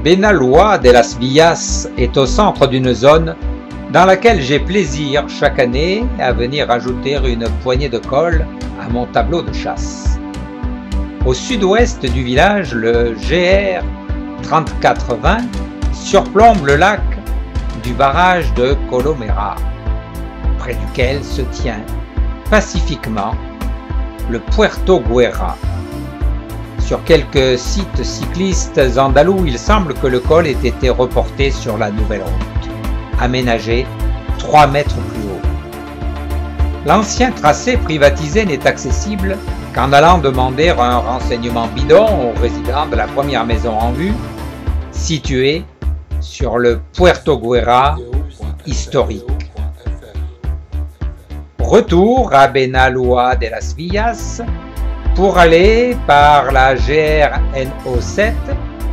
Benalúa de las Villas est au centre d'une zone dans laquelle j'ai plaisir chaque année à venir ajouter une poignée de colle à mon tableau de chasse. Au sud-ouest du village, le GR 3420 surplombe le lac du barrage de Colomera, près duquel se tient pacifiquement le Puerto Guerra. Sur quelques sites cyclistes andalous, il semble que le col ait été reporté sur la nouvelle route, aménagée 3 mètres plus haut. L'ancien tracé privatisé n'est accessible qu'en allant demander un renseignement bidon aux résidents de la première maison en vue, située sur le Puerto Guerra historique. Retour à Benalúa de las Villas pour aller par la GRNO7,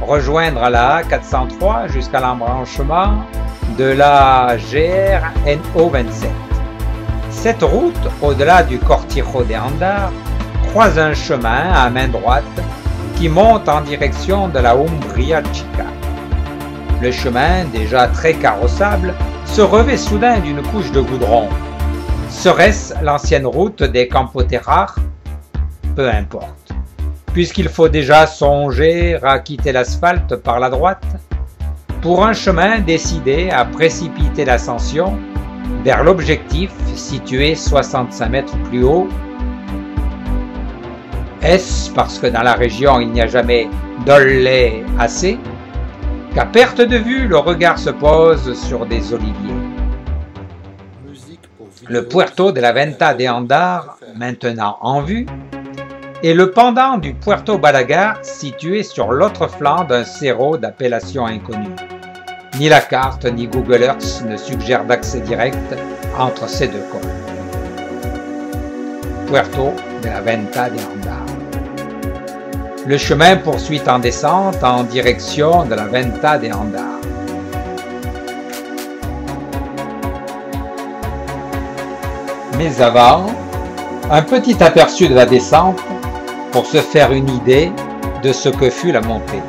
rejoindre la A403 jusqu'à l'embranchement de la GRNO27. Cette route, au-delà du Cortijo de Andar, croise un chemin à main droite qui monte en direction de la Umbria Chica. Le chemin, déjà très carrossable, se revêt soudain d'une couche de goudron. Serait-ce l'ancienne route des Campoterrar? Peu importe, puisqu'il faut déjà songer à quitter l'asphalte par la droite pour un chemin décidé à précipiter l'ascension vers l'objectif situé 65 mètres plus haut. Est-ce parce que dans la région il n'y a jamais d'olé assez qu'à perte de vue le regard se pose sur des oliviers? Le Puerto de la Venta de Andar, maintenant en vue, est le pendant du Puerto Balaguer situé sur l'autre flanc d'un cerro d'appellation inconnue. Ni la carte ni Google Earth ne suggèrent d'accès direct entre ces deux cols. Puerto de la Venta de Andar. Le chemin poursuit en descente en direction de la Venta de Andar. Mais avant, un petit aperçu de la descente pour se faire une idée de ce que fut la montée.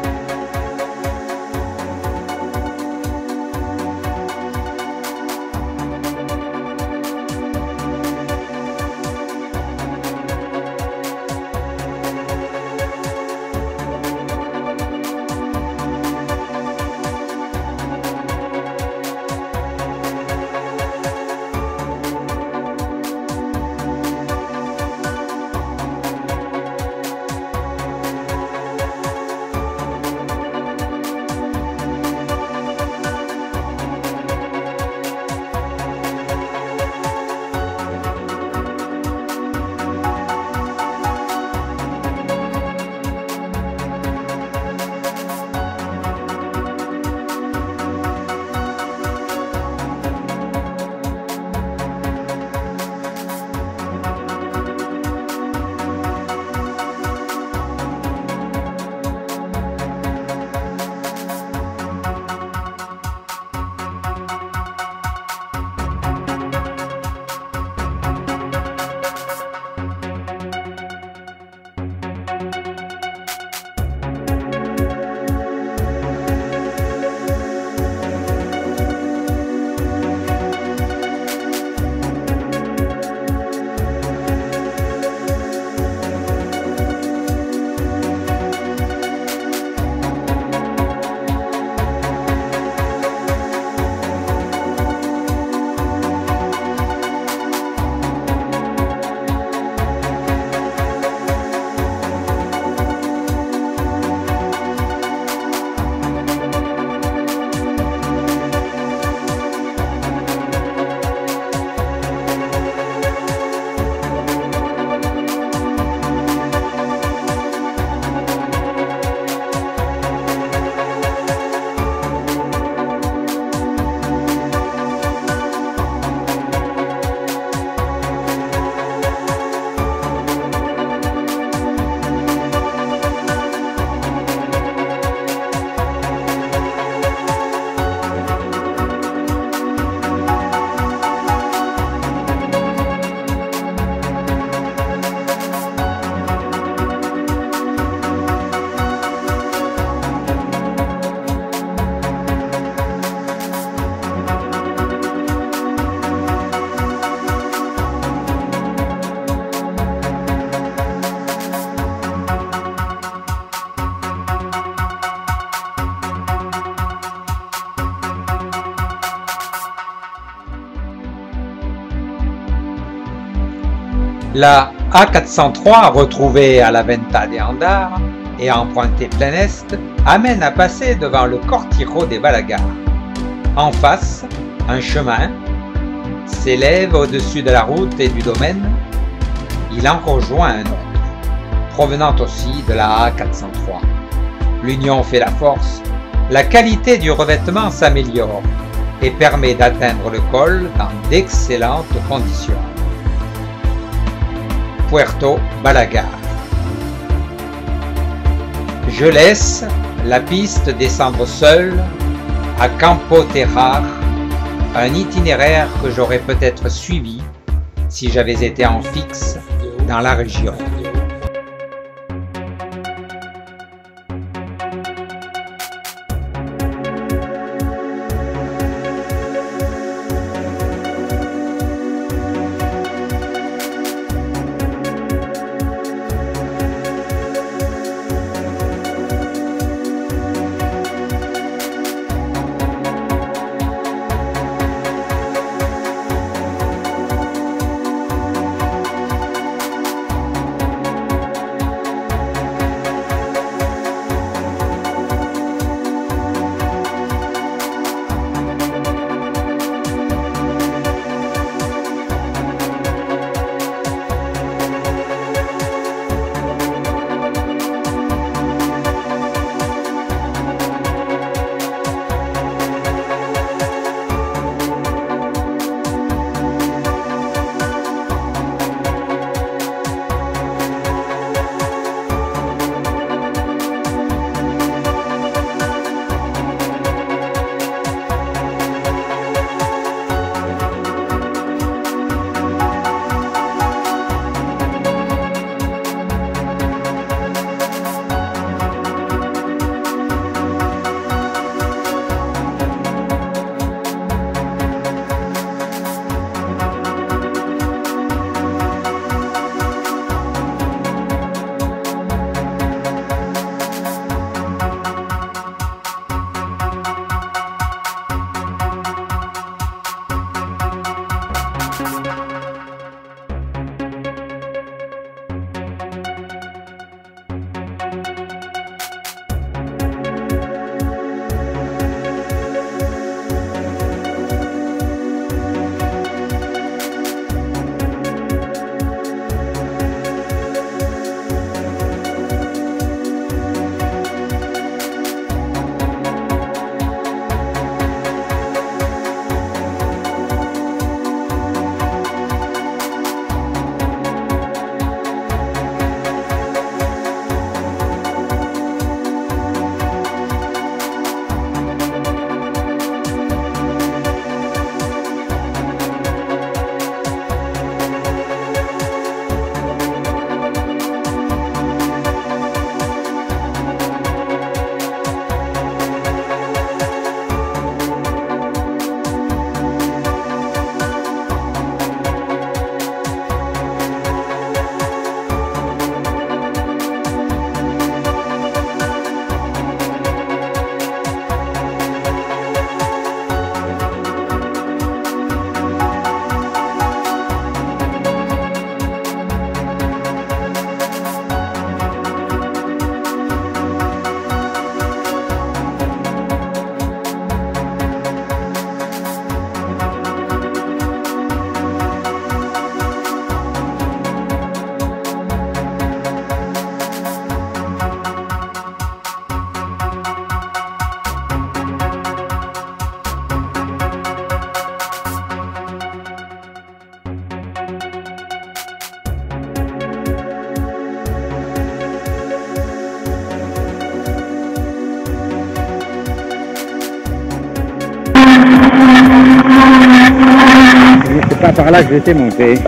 La A403, retrouvée à la Venta de Andar et empruntée plein est, amène à passer devant le Cortijo de Balaguer. En face, un chemin s'élève au-dessus de la route et du domaine. Il en rejoint un autre, provenant aussi de la A403. L'union fait la force, la qualité du revêtement s'améliore et permet d'atteindre le col dans d'excellentes conditions. Puerto Balaguer. Je laisse la piste descendre seule à Campo Terrar, un itinéraire que j'aurais peut-être suivi si j'avais été en fixe dans la région. C'est pas par là que j'étais monté.